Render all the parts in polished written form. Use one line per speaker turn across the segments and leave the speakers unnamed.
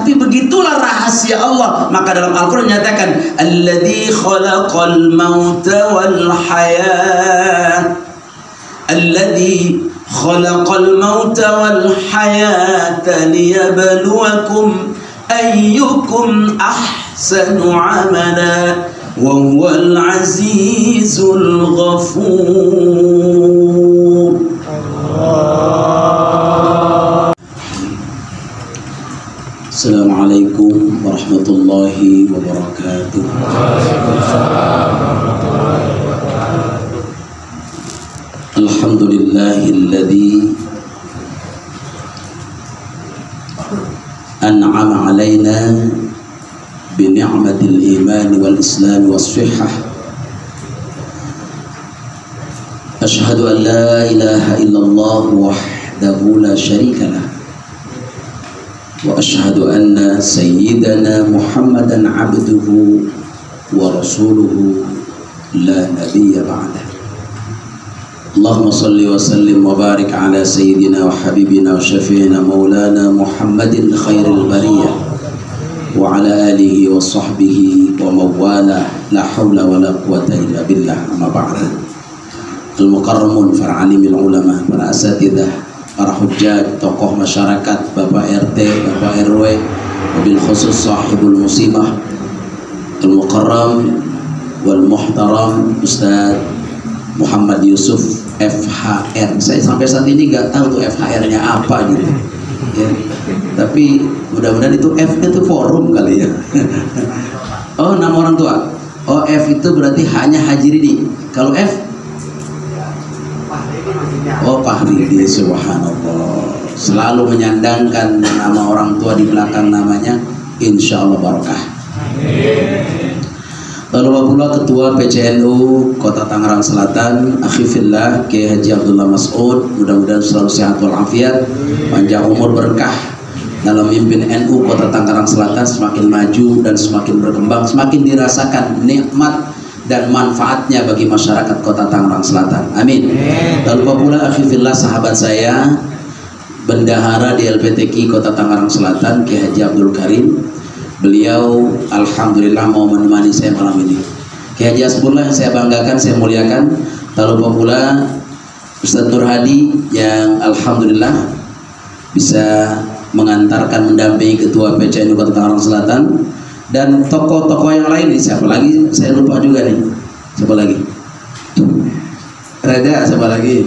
Tapi begitulah rahasia Allah. Maka dalam Al-Quran menyatakan alladzi khalaqal mauta wal hayat, alladzi khalaqal mauta wal hayata liyabluwakum ayyukum ahsanu amala wa huwal azizul ghafur. Assalamualaikum warahmatullahi wabarakatuh. Alhamdulillahilladzi an'ama alaina bi ni'matil iman wal islam was sihhah. Ashhadu an la ilaha illallah wahdahu la syarika lah. Wa ashhadu anna sayyidana Muhammadan abduhu wa rasuluhu la nabiyya ba'dah. Allahumma salli wa sallim wa barik ala sayyidina wa habibina wa syafi'ina maulana Muhammadin khairil bariyah wa ala alihi wa sahbihi wa mawala la hawla wa la quwata illa billah. Amma ba'da. Al-mukarramun far'alimil ulama, para asatidah, para hujjaj, tokoh masyarakat, Bapak RT, Bapak RW, wabil khusus sahibul musibah, al-mukarram wal muhtaram Ustaz Muhammad Yusuf FHR. Saya sampai saat ini nggak tahu tuh FHR-nya apa gitu ya. Tapi mudah-mudahan itu F-nya itu forum kali ya. Oh, nama orang tua. Oh, F itu berarti hanya Haji Ridi. Kalau F, oh Pak Ridi, subhanallah, selalu menyandangkan nama orang tua di belakang namanya, insya Allah barokah. Lalu pula Ketua PCNU Kota Tangerang Selatan, Akhifillah Kiai Haji Abdullah Mas'ud, mudah-mudahan selalu sehat walafiat, panjang umur berkah dalam mimpin NU Kota Tangerang Selatan, semakin maju dan semakin berkembang, semakin dirasakan nikmat dan manfaatnya bagi masyarakat Kota Tangerang Selatan. Amin. Lalu pula akhifillah sahabat saya, bendahara di LPTQ Kota Tangerang Selatan, Kiai Haji Abdul Karim. Beliau alhamdulillah mau menemani saya malam ini. Kiai Haji Asbullah yang saya banggakan, saya muliakan. Lalu pula Ustaz Nur Hadi yang alhamdulillah bisa mengantarkan, mendampingi Ketua PCNU Kota Tangerang Selatan. Dan tokoh-tokoh yang lain nih, siapa lagi? Saya lupa juga nih. Siapa lagi? Reda, siapa lagi?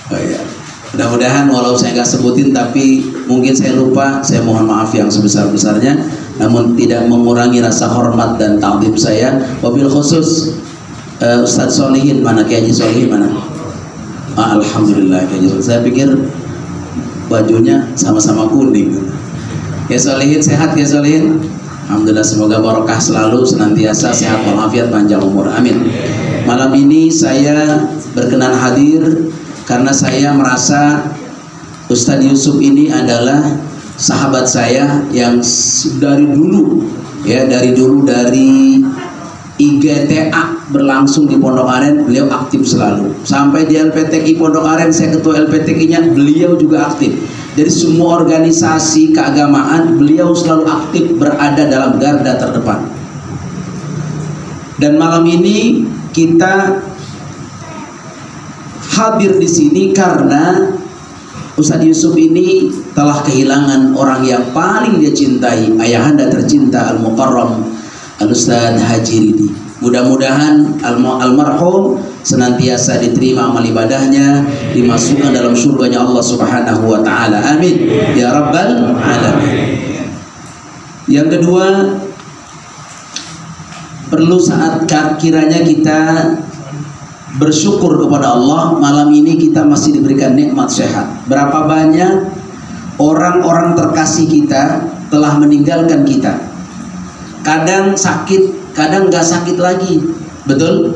Oh ya. Mudah-mudahan walau saya nggak sebutin, tapi mungkin saya lupa, saya mohon maaf yang sebesar-besarnya. Namun tidak mengurangi rasa hormat dan ta'zim saya. Wabil khusus Ustadz Solihin mana? Kiai Haji Solihin mana? Alhamdulillah Kiai Haji Solihin. Saya pikir bajunya sama-sama kuning. Kiai Solihin sehat, Kiai Solihin? Alhamdulillah, semoga barokah selalu, senantiasa sehat walafiat, panjang umur, amin. Malam ini saya berkenan hadir karena saya merasa Ustadz Yusuf ini adalah sahabat saya yang dari dulu dari IGTA berlangsung di Pondok Aren, beliau aktif selalu. Sampai di LPTQ Pondok Aren, saya ketua LPTQ-nya, beliau juga aktif. Jadi semua organisasi keagamaan beliau selalu aktif berada dalam garda terdepan. Dan malam ini kita hadir di sini karena Ustadz Yusuf ini telah kehilangan orang yang paling dia cintai, ayahanda tercinta Al-Mukarram Al-Ustadz Haji Ridi. Mudah-mudahan almarhum senantiasa diterima amal ibadahnya, dimasukkan dalam surganya Allah Subhanahu wa taala. Amin ya rabbal alamin. Yang kedua, perlu saat kiranya kita bersyukur kepada Allah, malam ini kita masih diberikan nikmat sehat. Berapa banyak orang-orang terkasih kita telah meninggalkan kita. Kadang sakit, kadang nggak sakit lagi, betul?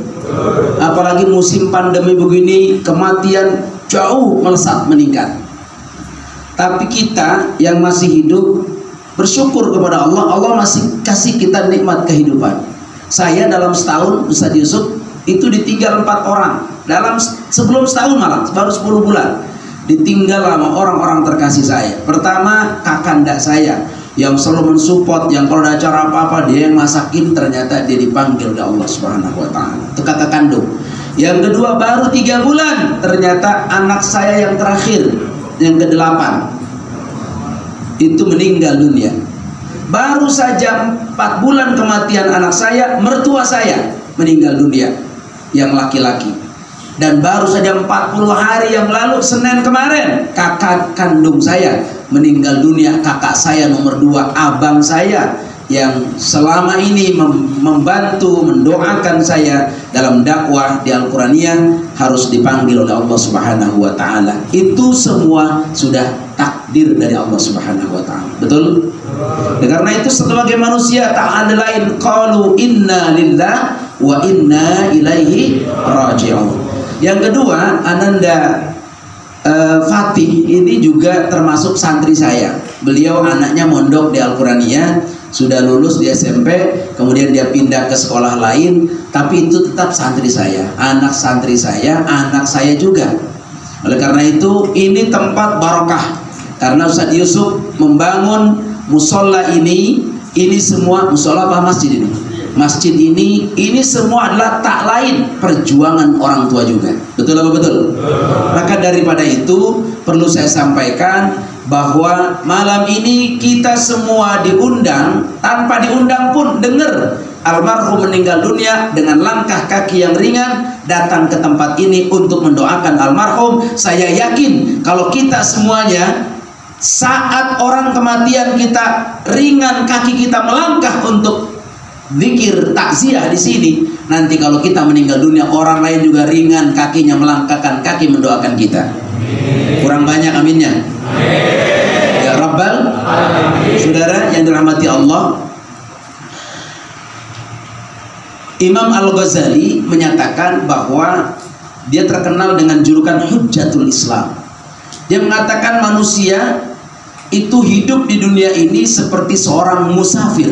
Apalagi musim pandemi begini, kematian jauh melesat meningkat. Tapi kita yang masih hidup bersyukur kepada Allah, Allah masih kasih kita nikmat kehidupan. Saya dalam setahun, Ustadz Yusuf itu ditinggal 4 orang. Sebelum setahun malah, baru 10 bulan ditinggal sama orang-orang terkasih saya. Pertama kakanda saya, yang selalu mensupport, yang kalau ada acara apa-apa dia yang masakin, ternyata dia dipanggil oleh Allah Subhanahu wa taala. Itu kakak kandung. Yang kedua, baru 3 bulan ternyata anak saya yang terakhir, yang ke-8 itu meninggal dunia. Baru saja 4 bulan kematian anak saya, mertua saya meninggal dunia yang laki-laki. Dan baru saja 40 hari yang lalu, Senin kemarin, kakak kandung saya meninggal dunia. Kakak saya nomor 2, abang saya yang selama ini membantu, mendoakan saya dalam dakwah di Al-Quraniyah, harus dipanggil oleh Allah Subhanahu wa taala. Itu semua sudah takdir dari Allah Subhanahu wa taala. Betul? Karena itu sebagai manusia tak ada lain, qalu inna lillah wa inna ilaihi raji'un. Yang kedua, Ananda Fatih ini juga termasuk santri saya. Beliau anaknya mondok di Al-Quraniyah, sudah lulus di SMP, kemudian dia pindah ke sekolah lain, tapi itu tetap santri saya, anak santri saya, anak saya juga. Oleh karena itu, ini tempat barokah. Karena Ustaz Yusuf membangun musola ini semua, musola apa masjid ini? Masjid ini semua adalah tak lain perjuangan orang tua juga. Betul apa betul? Maka daripada itu perlu saya sampaikan bahwa malam ini kita semua diundang, tanpa diundang pun dengar almarhum meninggal dunia, dengan langkah kaki yang ringan datang ke tempat ini untuk mendoakan almarhum. Saya yakin kalau kita semuanya saat orang kematian kita ringan kaki kita melangkah untuk zikir takziah di sini, nanti kalau kita meninggal dunia orang lain juga ringan kakinya melangkahkan kaki mendoakan kita. Kurang banyak aminnya. Ya Rabbal Alamin. Saudara yang dirahmati Allah, Imam Al-Ghazali menyatakan bahwa dia terkenal dengan julukan Hujjatul Islam. Dia mengatakan manusia itu hidup di dunia ini seperti seorang musafir,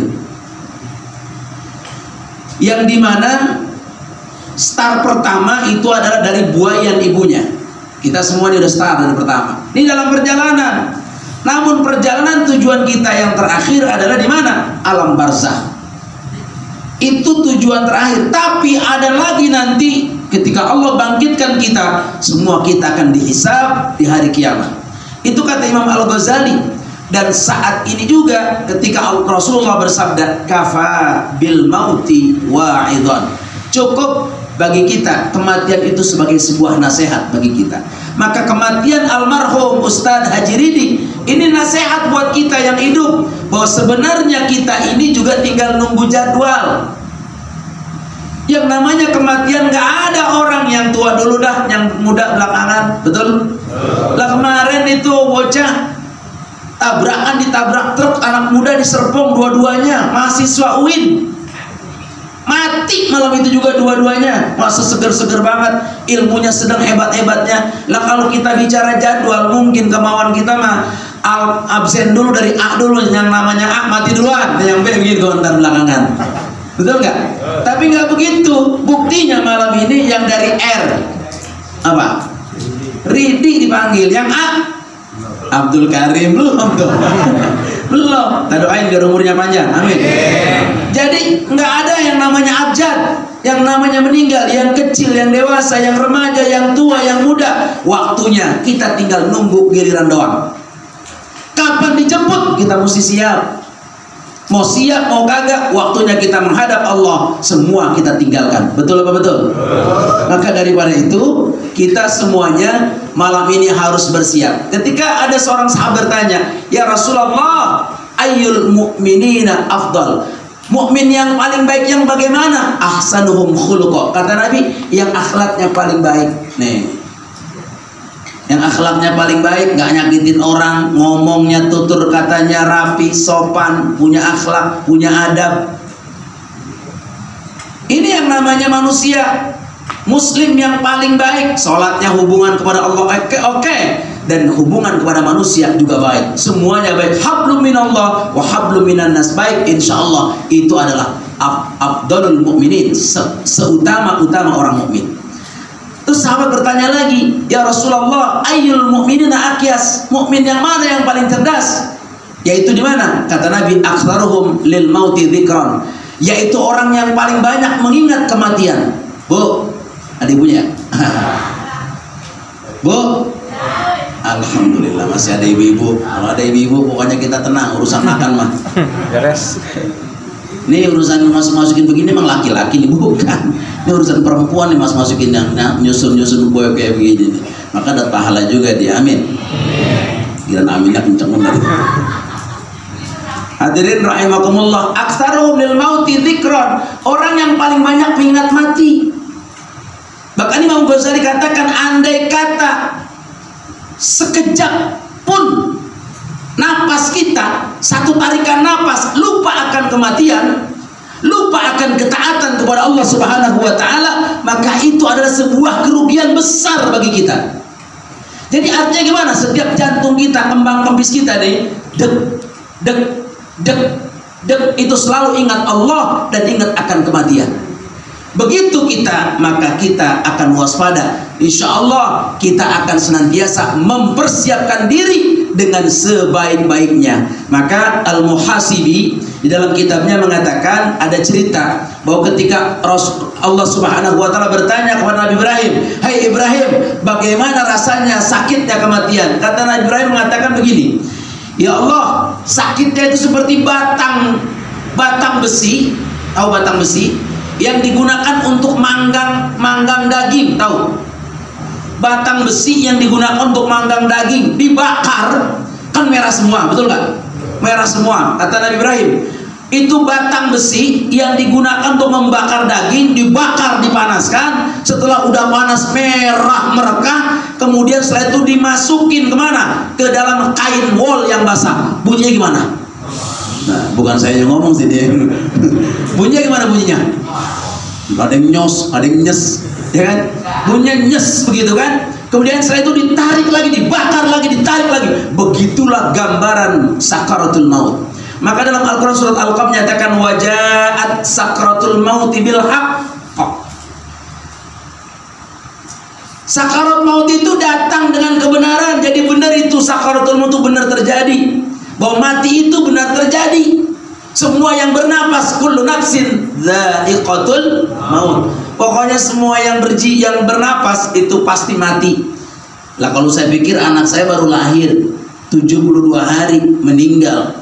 yang dimana star pertama itu adalah dari buayan ibunya. Kita semua ini udah star dari pertama. Ini dalam perjalanan. Namun perjalanan tujuan kita yang terakhir adalah di mana? Alam barzakh. Itu tujuan terakhir. Tapi ada lagi nanti ketika Allah bangkitkan kita, semua kita akan dihisab di hari kiamat. Itu kata Imam Al-Ghazali. Dan saat ini juga ketika Rasulullah bersabda, kafa bil mauti wa'idhan. Cukup bagi kita kematian itu sebagai sebuah nasihat bagi kita. Maka kematian almarhum Ustadz Haji Ridi ini nasihat buat kita yang hidup, bahwa sebenarnya kita ini juga tinggal nunggu jadwal. Yang namanya kematian gak ada orang yang tua dulu dah, yang muda belakangan. Betul? Lah kemarin itu bocah tabrakan, ditabrak truk, anak muda diserpong dua-duanya, mahasiswa UIN mati malam itu juga dua-duanya. Masa seger-seger banget, ilmunya sedang hebat-hebatnya. Lah kalau kita bicara jadwal, mungkin kemauan kita mah absen dulu dari A dulu, yang namanya A mati duluan, yang B begitu ntar belakangan. Betul nggak? Tapi nggak begitu. Buktinya malam ini yang dari R apa? Ridi dipanggil, yang A Abdul Karim belum tuh. Belum. Kita doain biar umurnya panjang. Amin. Jadi nggak ada yang namanya abjad, yang namanya meninggal, yang kecil, yang dewasa, yang remaja, yang tua, yang muda. Waktunya kita tinggal nunggu giliran doang. Kapan dijemput kita mesti siap. Mau siap mau kagak, waktunya kita menghadap Allah, semua kita tinggalkan. Betul apa betul? Maka daripada itu kita semuanya malam ini harus bersiap. Ketika ada seorang sahabat bertanya, ya Rasulullah, ayyul mu'minina afdal? Mukmin yang paling baik yang bagaimana? Ahsanuhum khuluqa. Kata Nabi, yang akhlaknya paling baik. Nih, yang akhlaknya paling baik, nggak nyakitin orang, ngomongnya tutur katanya rapi, sopan, punya akhlak, punya adab. Ini yang namanya manusia. Muslim yang paling baik, sholatnya hubungan kepada Allah oke. Dan hubungan kepada manusia juga baik. Semuanya baik. Hablum minallah wa hablum minan nas. Baik, insya Allah itu adalah afdalul mu'minin, seutama-utama orang mukmin. Terus sahabat bertanya lagi, ya Rasulullah, ayyul mu'minina akyas? Mukmin yang mana yang paling cerdas? Yaitu di mana? Kata Nabi, aktsaruhum lil mauti dzikran, yaitu orang yang paling banyak mengingat kematian. Bu, ada ibunya? Bu? Alhamdulillah masih ada ibu-ibu. Kalau ada ibu-ibu pokoknya kita tenang, urusan makan mah
Beres.
Ini urusan masukin begini memang laki-laki nih, bukan. Ini urusan perempuan nih masukin yang nyusun kue kayak begini nih. Maka ada pahala juga dia. Amin. Kira aminnya kenceng benar. Hadirin rahimakumullah, aktsaruhum lil mauti dzikran, orang yang paling banyak mengingat mati. Bahkan Imam Ghazali katakan, andai kata sekejap pun napas kita, satu tarikan napas, lupa akan kematian, lupa akan ketaatan kepada Allah Subhanahu wa taala, maka itu adalah sebuah kerugian besar bagi kita. Jadi artinya gimana? Setiap jantung kita, kembang kempis kita nih, dek dek dek dek, itu selalu ingat Allah dan ingat akan kematian. Begitu kita, maka kita akan waspada. Insya Allah kita akan senantiasa mempersiapkan diri dengan sebaik-baiknya. Maka Al-Muhasibi di dalam kitabnya mengatakan, ada cerita bahwa ketika Allah Subhanahu wa taala bertanya kepada Nabi Ibrahim, "Hai Ibrahim, bagaimana rasanya sakitnya kematian?" Kata Nabi Ibrahim mengatakan begini, "Ya Allah, sakitnya itu seperti batang besi, tahu batang besi yang digunakan untuk manggang daging, tahu? Batang besi yang digunakan untuk manggang daging dibakar, kan merah semua, betul nggak? Merah semua." Kata Nabi Ibrahim, itu batang besi yang digunakan untuk membakar daging, dibakar, dipanaskan. Setelah udah panas merah merekah, kemudian setelah itu dimasukin kemana? Ke dalam kain wol yang basah. Bunyinya gimana? Nah, bukan saya yang ngomong sih dia. Bunyinya gimana bunyinya? Ada yang nyos, ada yang nyes, ya kan? Bunyinya nyes begitu kan? Kemudian setelah itu ditarik lagi, dibakar lagi, ditarik lagi. Begitulah gambaran sakaratul maut. Maka dalam Al-Quran surat Al-Qaf menyatakan, wajaat sakaratul mauti bil haqq. Sakarat maut itu datang dengan kebenaran. Jadi benar itu sakaratul maut itu benar terjadi. Bahwa mati itu benar terjadi. Semua yang bernapas, kullu nafsin dha'iqatul maut. Pokoknya semua yang bernapas itu pasti mati. Lah kalau saya pikir anak saya baru lahir 72 hari meninggal.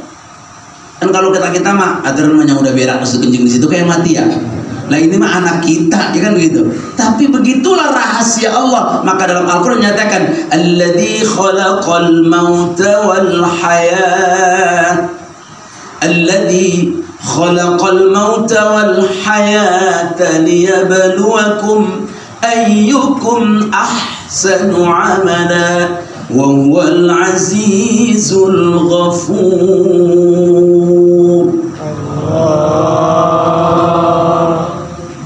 Kan kalau kita mah ada namanya udah berak masuk kencing di situ kayak mati ya. Lah ini mah anak kita, ya kan begitu. Tapi begitulah rahasia Allah. Maka dalam Al-Qur'an menyatakan, alladzi khalaqal mauta wal hayat. Alladzi khalaqal mauta wal hayata liyabluwakum ayyukum ahsanu amala wa huwal azizul ghafur.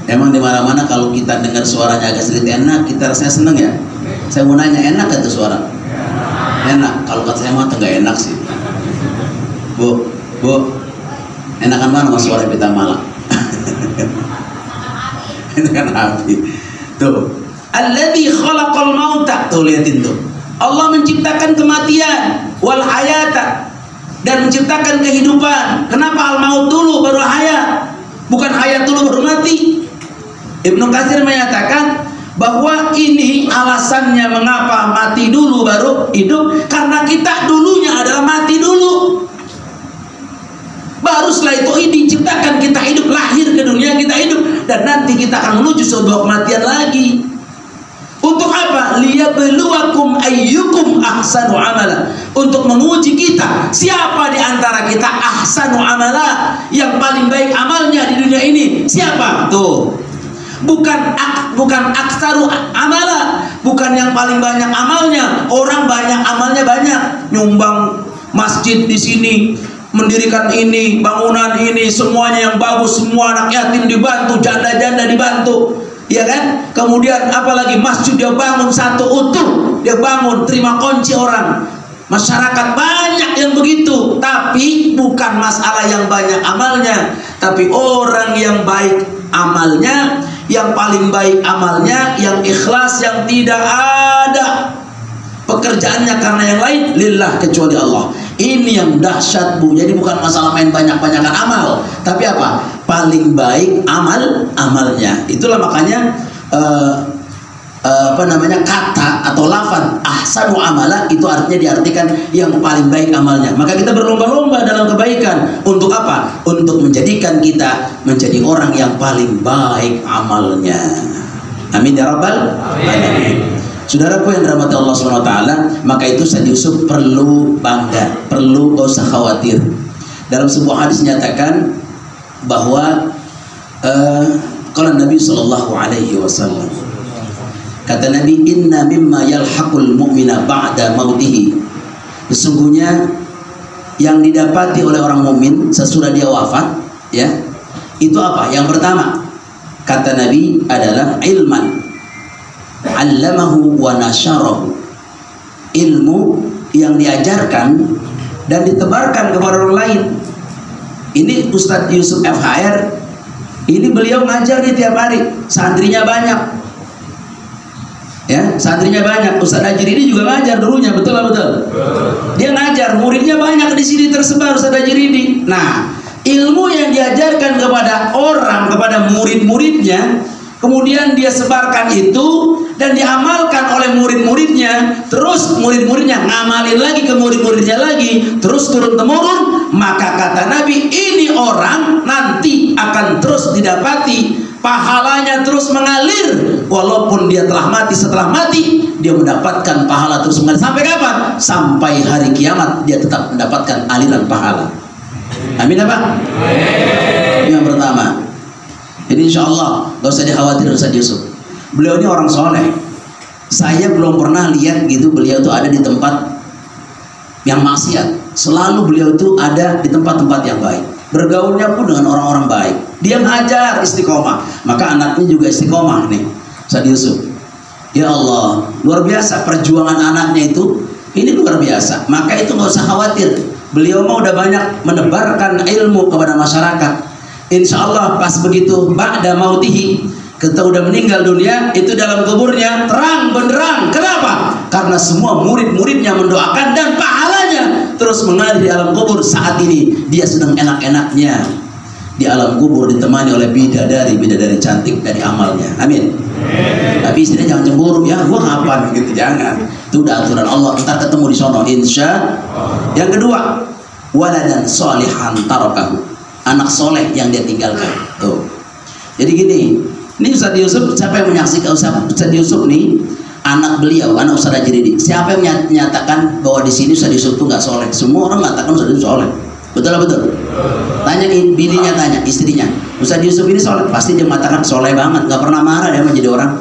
Emang di mana-mana kalau kita dengar suaranya agak sedikit enak, kita rasanya seneng ya. Saya mau nanya, enak gak tuh suara? Enak. Kalau kata saya mah enggak enak sih. Bu, enakan mana mas suara Pita Malang? Enakan api. Tuh, alladzi khalaqal mauta, tuh lihatin tuh. Allah menciptakan kematian wal hayata, dan menciptakan kehidupan. Kenapa al maut dulu baru hayat? Bukan hayat dulu baru mati. Ibnu Katsir menyatakan bahwa ini alasannya mengapa mati dulu baru hidup, karena kita dulunya adalah mati dulu. Baru setelah itu diciptakan kita hidup, lahir ke dunia kita hidup, dan nanti kita akan menuju sebuah kematian lagi. Untuk apa? Liyabluwakum ayyukum ahsanu amala. Untuk menguji kita, siapa di antara kita ahsanu amala, yang paling baik amalnya di dunia ini. Siapa? Tuh. Bukan aktsaru amala, bukan yang paling banyak amalnya. Orang banyak amalnya banyak, nyumbang masjid di sini, mendirikan ini, bangunan ini, semuanya yang bagus, semua anak yatim dibantu, janda-janda dibantu, ya kan? Kemudian apalagi masjid dia bangun satu utuh, dia bangun, terima kunci orang. Masyarakat banyak yang begitu, tapi bukan masalah yang banyak amalnya, tapi orang yang baik amalnya, yang paling baik amalnya, yang ikhlas, yang tidak ada pekerjaannya karena yang lain lillah kecuali Allah. Ini yang dahsyat Bu. Jadi bukan masalah main banyak-banyakan amal, tapi apa? Paling baik amalnya. Itulah makanya kata atau lafaz ahsanu amala itu artinya diartikan yang paling baik amalnya. Maka kita berlomba-lomba dalam kebaikan. Untuk apa? Untuk menjadikan kita menjadi orang yang paling baik amalnya. Amin ya rabbal alamin. Saudaraku yang dirahmati Allah SWT, maka itu Said Yusuf perlu bangga, perlu gak usah khawatir. Dalam sebuah hadis nyatakan bahwa kalau Nabi SAW, kata Nabi, inna mimma yalhaqul mu'mina ba'da mautihi, sesungguhnya yang didapati oleh orang mukmin sesudah dia wafat, ya, itu apa? Yang pertama, kata Nabi, adalah ilman allamahu wa nasyarahu, ilmu yang diajarkan dan ditebarkan kepada orang lain. Ini Ustadz Yusuf FHR, ini beliau ngajar di tiap hari, santrinya banyak, ya, santrinya banyak. Ustadz Ajri ini juga ngajar dulunya, betul. Dia ngajar, muridnya banyak di sini tersebar Ustadz Ajri ini. Nah, ilmu yang diajarkan kepada orang, kepada murid-muridnya, kemudian dia sebarkan itu dan diamalkan oleh murid-muridnya, terus murid-muridnya ngamalin lagi ke murid-muridnya lagi, terus turun-temurun. Maka kata Nabi, ini orang nanti akan terus didapati pahalanya terus mengalir, walaupun dia telah mati. Setelah mati dia mendapatkan pahala terus mengalir. Sampai kapan? Sampai hari kiamat dia tetap mendapatkan aliran pahala. Amin apa? Yang pertama. Jadi insya Allah gak usah dikhawatir Ustaz Yusuf. Beliau ini orang soleh. Saya belum pernah lihat gitu beliau itu ada di tempat yang maksiat. Selalu beliau itu ada di tempat-tempat yang baik. Bergaulnya pun dengan orang-orang baik. Dia ngajar istiqomah. Maka anaknya juga istiqomah nih, Ustaz Yusuf. Ya Allah, luar biasa perjuangan anaknya itu. Ini luar biasa. Maka itu gak usah khawatir. Beliau mah udah banyak menebarkan ilmu kepada masyarakat. Insya Allah pas begitu ba'da mautihi, kita udah meninggal dunia, itu dalam kuburnya terang benderang. Kenapa? Karena semua murid-muridnya mendoakan dan pahalanya terus mengalir di alam kubur. Saat ini dia sedang enak-enaknya di alam kubur, ditemani oleh bidadari cantik dari amalnya. Amin. Tapi istrinya jangan cemburu, ya gua kapan gitu, jangan. Itu udah aturan Allah, kita ketemu di sono insya. Yang kedua, waladan sholihan tarakahu, anak soleh yang dia tinggalkan. Tuh. Jadi gini, ini Ustaz Yusuf, siapa yang menyaksikan Ustaz Yusuf nih? Anak beliau, anak Ustaz Ajri. Siapa yang menyatakan bahwa di sini Ustaz Yusuf itu nggak soleh? Semua orang mengatakan Ustaz Yusuf soleh. Betul. Tanya bininya, tanya istrinya, Ustaz Yusuf ini soleh? Pasti dia mengatakan soleh banget, nggak pernah marah dia menjadi orang.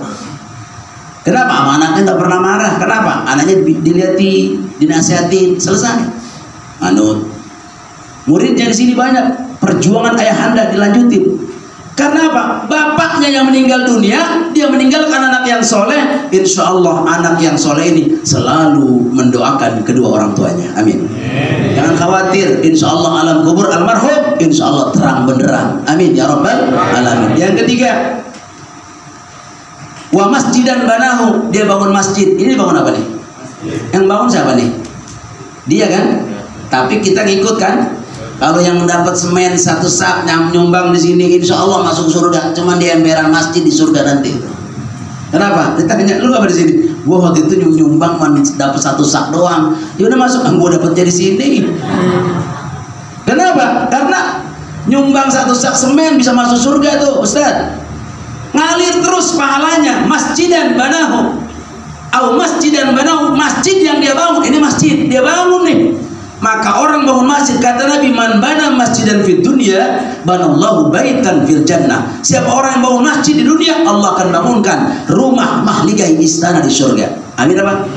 Kenapa? Sama anaknya nggak pernah marah. Kenapa? Anaknya dilihati, dinasihatin, selesai. Manut. Muridnya di sini banyak. Perjuangan ayahanda dilanjutin. Karena apa? Bapaknya yang meninggal dunia, dia meninggalkan anak yang soleh. Insya Allah anak yang soleh ini selalu mendoakan kedua orang tuanya. Amin. Jangan khawatir. Insya Allah alam kubur almarhum, insya Allah terang benderang. Amin ya rabbal alamin. Yang ketiga, wa masjidan banahu, dia bangun masjid. Ini bangun apa nih? Yang bangun siapa nih? Dia kan? Tapi kita ngikut kan? Kalau yang mendapat semen satu sak yang nyumbang di sini, insya Allah masuk surga. Cuman di emberan masjid di surga nanti. Kenapa? Ditanya, lu apa di sini? Gua waktu itu nyumbang dapat satu sak doang. Ya udah masuk, gua dapatnya di sini. Kenapa? Karena nyumbang satu sak semen bisa masuk surga tuh, Ustaz. Ngalir terus pahalanya. Masjidan banahu, au masjidan banahu, masjid yang dia bangun. Ini masjid dia bangun nih. Maka orang bangun masjid, kata Nabi, man bana masjidan fid dunya banallahu baitan fil jannah. Siapa orang yang bangun masjid di dunia, Allah akan bangunkan rumah mahligai istana di surga. Amin apa?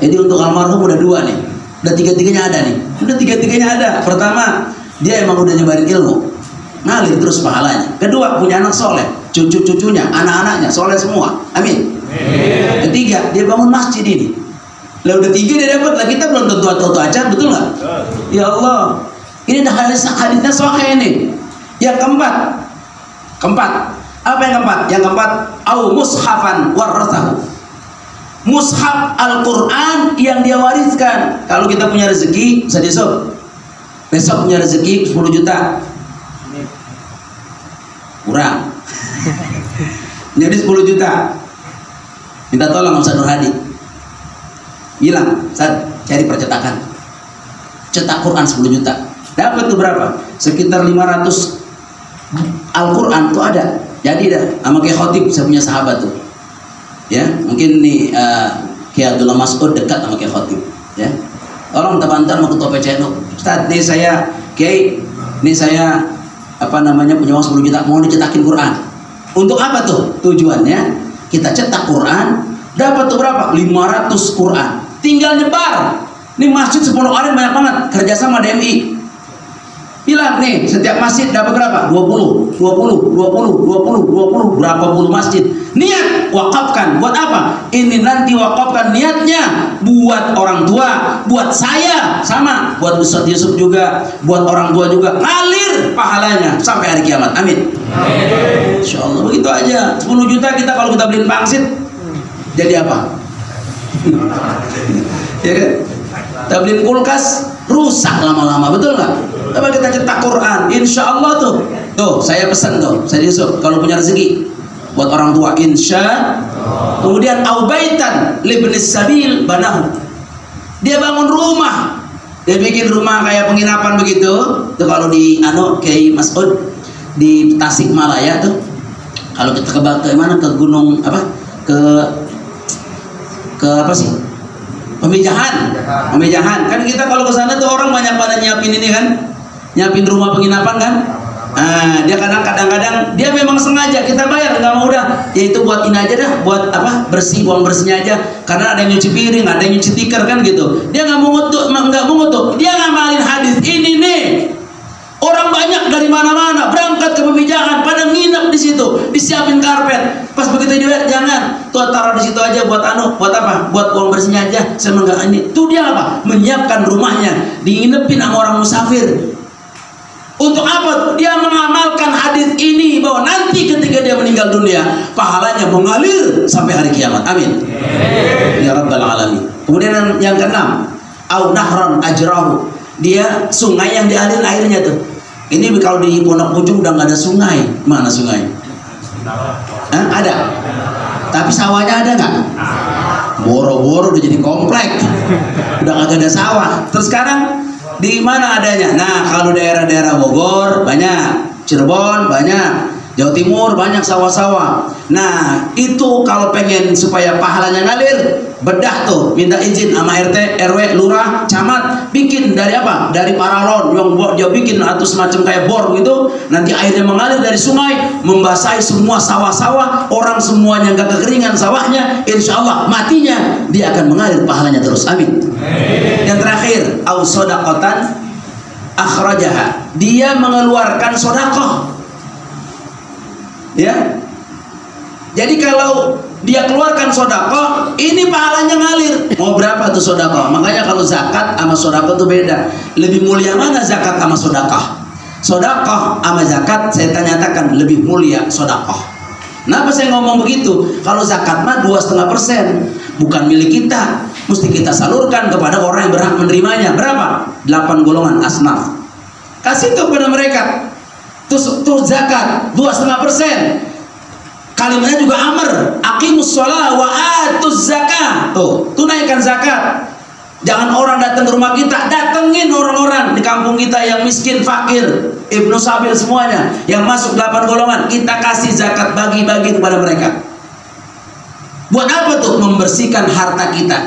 Jadi untuk almarhum udah dua nih, udah tiga-tiganya ada nih, udah tiga-tiganya ada. Pertama, dia emang udah nyebarin ilmu, ngalir terus pahalanya. Kedua, punya anak soleh, cucu-cucunya, anak-anaknya soleh semua. Amin. Ketiga, dia bangun masjid ini. Lah udah tiga dia dapat, lah kita belum tentu atau acar, betul nggak? Ya Allah, ini dah hadisnya sahih ini. Yang keempat, apa yang keempat? Yang keempat, au mushafan warathahu. mushaf Al-Quran yang dia wariskan. Kalau kita punya rezeki, bisa besok punya rezeki 10 juta, kurang. Jadi 10 juta, minta tolong Ustaz Nur Hadi, bilang, Ustaz, cari percetakan, cetak Quran 10 juta. Dapat tuh berapa? Sekitar 500 Al-Quran tuh ada. Jadi dah sama Kiai Khotib, saya punya sahabat tuh. Ya, mungkin nih Kiai Abdullah Mas'ud dekat sama Kiai Khotib, ya. Tolong minta bantuan sama ketua PCNU. Ustaz, nih saya Kiai, nih saya punya uang 10 juta, mau dicetakin Quran. Untuk apa tuh? Tujuannya kita cetak Quran, dapat tuh berapa? 500 Quran. Tinggal nyebar. Nih masjid 10 Aren banyak banget, kerjasama DMI. Bilang nih, setiap masjid dapat berapa? 20 berapa puluh masjid. Niat wakafkan buat apa? Ini nanti wakafkan niatnya buat orang tua, buat saya, sama buat Ustaz Yusuf juga, buat orang tua juga, ngalir pahalanya sampai hari kiamat. Amin. Insyaallah. Begitu aja. 10 juta kita kalau kita beliin pangsit jadi apa? Ya kan? Kita beliin kulkas rusak lama-lama, betul nggak? Coba kita cetak Quran, insya Allah tuh saya pesan tuh, saya Yusuf, kalau punya rezeki buat orang tua, insya. Kemudian aubaitan libnis sabil banahu, dia bangun rumah, dia bikin rumah kayak penginapan begitu. Tuh kalau di Kiai Mas'ud di Tasikmalaya tuh, kalau kita ke mana, ke gunung apa, ke apa sih? Pemijahan kan, kita kalau ke sana tuh orang banyak pada nyiapin ini kan, nyiapin rumah penginapan kan. Nah, dia kadang-kadang dia memang sengaja kita bayar, nggak mau udah, yaitu buat ini aja dah, buat apa, bersih, uang bersihnya aja, karena ada yang nyuci piring, ada yang nyuci tikar kan gitu. Dia nggak mau ngutuk, dia ngamalin hadis ini nih. Orang banyak dari mana-mana berangkat ke pemijahan, pada nginep di situ, disiapin karpet. Pas begitu juga jangan, tuh taruh di situ aja buat buat apa? Buat uang bersihnya aja. Saya enggak ini. Tuh dia apa? Menyiapkan rumahnya, diinepin sama orang musafir. Untuk apa? Dia mengamalkan hadis ini bahwa nanti ketika dia meninggal dunia, pahalanya mengalir sampai hari kiamat. Amin. Ya Rabbal Alamin. Kemudian yang keenam, au nahran ajrahu. Dia sungai yang dialir airnya tuh. Ini kalau di Pondok Ujung udah nggak ada sungai. Mana sungai? Ada. Tapi sawahnya ada nggak? Boro-boro udah jadi komplek. Udah nggak ada sawah. Terus sekarang di mana adanya? Nah, kalau daerah-daerah Bogor banyak, Cirebon banyak, Jawa Timur banyak sawah-sawah. Nah, itu kalau pengen supaya pahalanya ngalir, bedah tuh, minta izin sama RT, RW, lurah, camat, bikin dari apa? Dari paralon yang dia bikin atau semacam kayak bor gitu. Nanti airnya mengalir dari sungai, membasahi semua sawah-sawah, orang semuanya nggak kekeringan sawahnya, insya Allah matinya dia akan mengalir pahalanya terus. Amin. Yang terakhir, au sodaqatan akhrajaha, dia mengeluarkan sodakoh. Ya, jadi kalau dia keluarkan sodakoh, ini pahalanya ngalir. Mau berapa tuh sodakoh? Makanya kalau zakat sama sodakoh tuh beda. Lebih mulia mana zakat sama sodakoh? Sodakoh sama zakat saya nyatakan lebih mulia sodakoh. Kenapa saya ngomong begitu? Kalau zakat mah 2,5%, bukan milik kita, mesti kita salurkan kepada orang yang berhak menerimanya. Berapa? 8 golongan asnaf. Kasih tuh kepada mereka. Tuh zakat 2,5%. Kalimatnya juga amr, aqimus shalah wa atuz zakah. Tuh, tunaikan zakat. Jangan orang datang ke rumah kita, datengin orang-orang di kampung kita yang miskin, fakir, ibnu sabil semuanya, yang masuk 8 golongan, kita kasih zakat, bagi-bagi kepada mereka. Buat apa tuh? Membersihkan harta kita.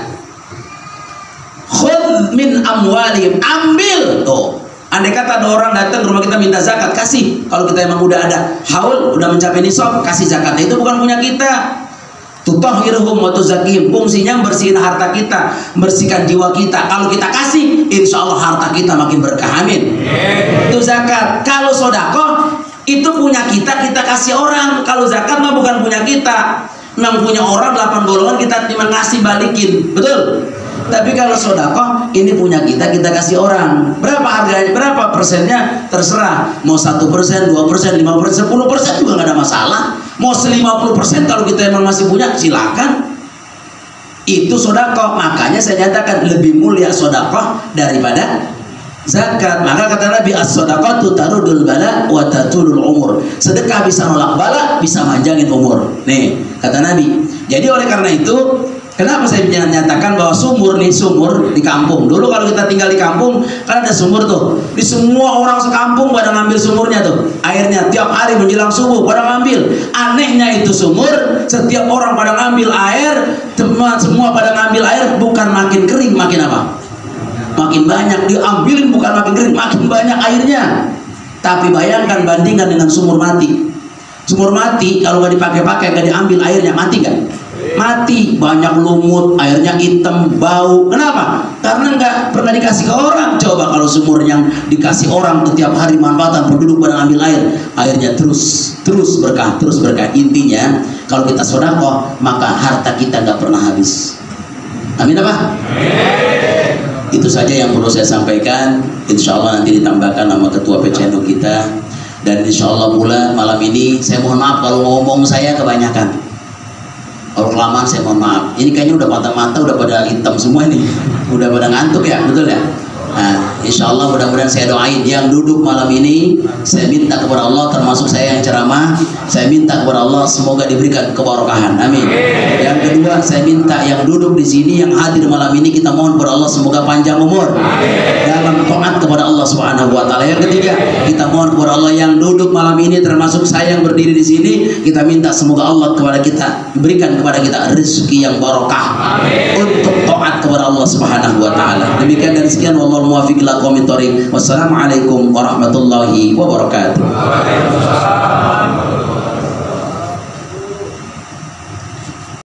Khudh min amwalihim, ambil tuh. Andai kata ada orang datang ke rumah kita minta zakat, kasih. Kalau kita emang udah ada haul, udah mencapai nisab, kasih zakat. Itu bukan punya kita. Tutahhiruhum wa tuzakkihim, fungsinya membersihin harta kita, membersihkan jiwa kita. Kalau kita kasih, insya Allah harta kita makin berkah. Amin. Itu zakat. Kalau sodakoh itu punya kita, kita kasih orang. Kalau zakat mah bukan punya kita, memang punya orang 8 golongan, kita cuma ngasih balikin. Betul? Tapi kalau sodakoh ini punya kita, kita kasih orang. Berapa harganya, berapa persennya terserah. Mau 1%, 2%, 5%, 10% juga nggak ada masalah. Mau 50% kalau kita emang masih punya, silakan. Itu sedekah. Makanya saya nyatakan lebih mulia sedekah daripada zakat. Maka kata Nabi, as-shadaqatu tarudul bala wa tatulul umur. Sedekah bisa nolak bala, bisa manjangin umur. Nih, kata Nabi. Jadi oleh karena itu, kenapa saya nyatakan bahwa sumur di kampung. Dulu kalau kita tinggal di kampung, kan ada sumur tuh. Di semua orang sekampung pada ngambil sumurnya tuh. Airnya tiap hari menjelang subuh pada ngambil. Anehnya itu sumur, setiap orang pada ngambil air, semua pada ngambil air, bukan makin kering, makin apa? Makin banyak diambilin, bukan makin kering, makin banyak airnya. Tapi bayangkan bandingkan dengan sumur mati. Sumur mati kalau nggak dipakai-pakai, nggak diambil airnya, mati nggak? Mati, banyak lumut, airnya hitam, bau. Kenapa? Karena nggak pernah dikasih ke orang. Coba kalau sumur yang dikasih orang setiap hari manfaatan, penduduk pada ambil air, airnya terus berkah, terus berkah. Intinya kalau kita sedekah, maka harta kita nggak pernah habis. Amin apa? Itu saja yang perlu saya sampaikan. Insya Allah nanti ditambahkan nama ketua PCNU kita. Dan insya Allah pula malam ini saya mohon maaf kalau ngomong saya kebanyakan. Kalau kelamaan saya mohon maaf. Ini kayaknya udah mata-mata udah pada hitam semua ini. Udah pada ngantuk ya, betul ya? Nah, insya Allah mudah-mudahan saya doain yang duduk malam ini, saya minta kepada Allah, termasuk saya yang ceramah, saya minta kepada Allah semoga diberikan keberkahan. Amin. Yang kedua, saya minta yang duduk di sini, yang hadir malam ini, kita mohon kepada Allah semoga panjang umur dalam taat kepada Allah Subhanahu wa taala. Yang ketiga, kita mohon kepada Allah yang duduk malam ini, termasuk saya yang berdiri di sini, kita minta semoga Allah kepada kita berikan kepada kita rezeki yang barokah untuk taat kepada Allah Subhanahu wa taala. Demikian dan sekian, wallahu muwaffiq ila aqwamit thoriq. Wassalamualaikum warahmatullahi wabarakatuh.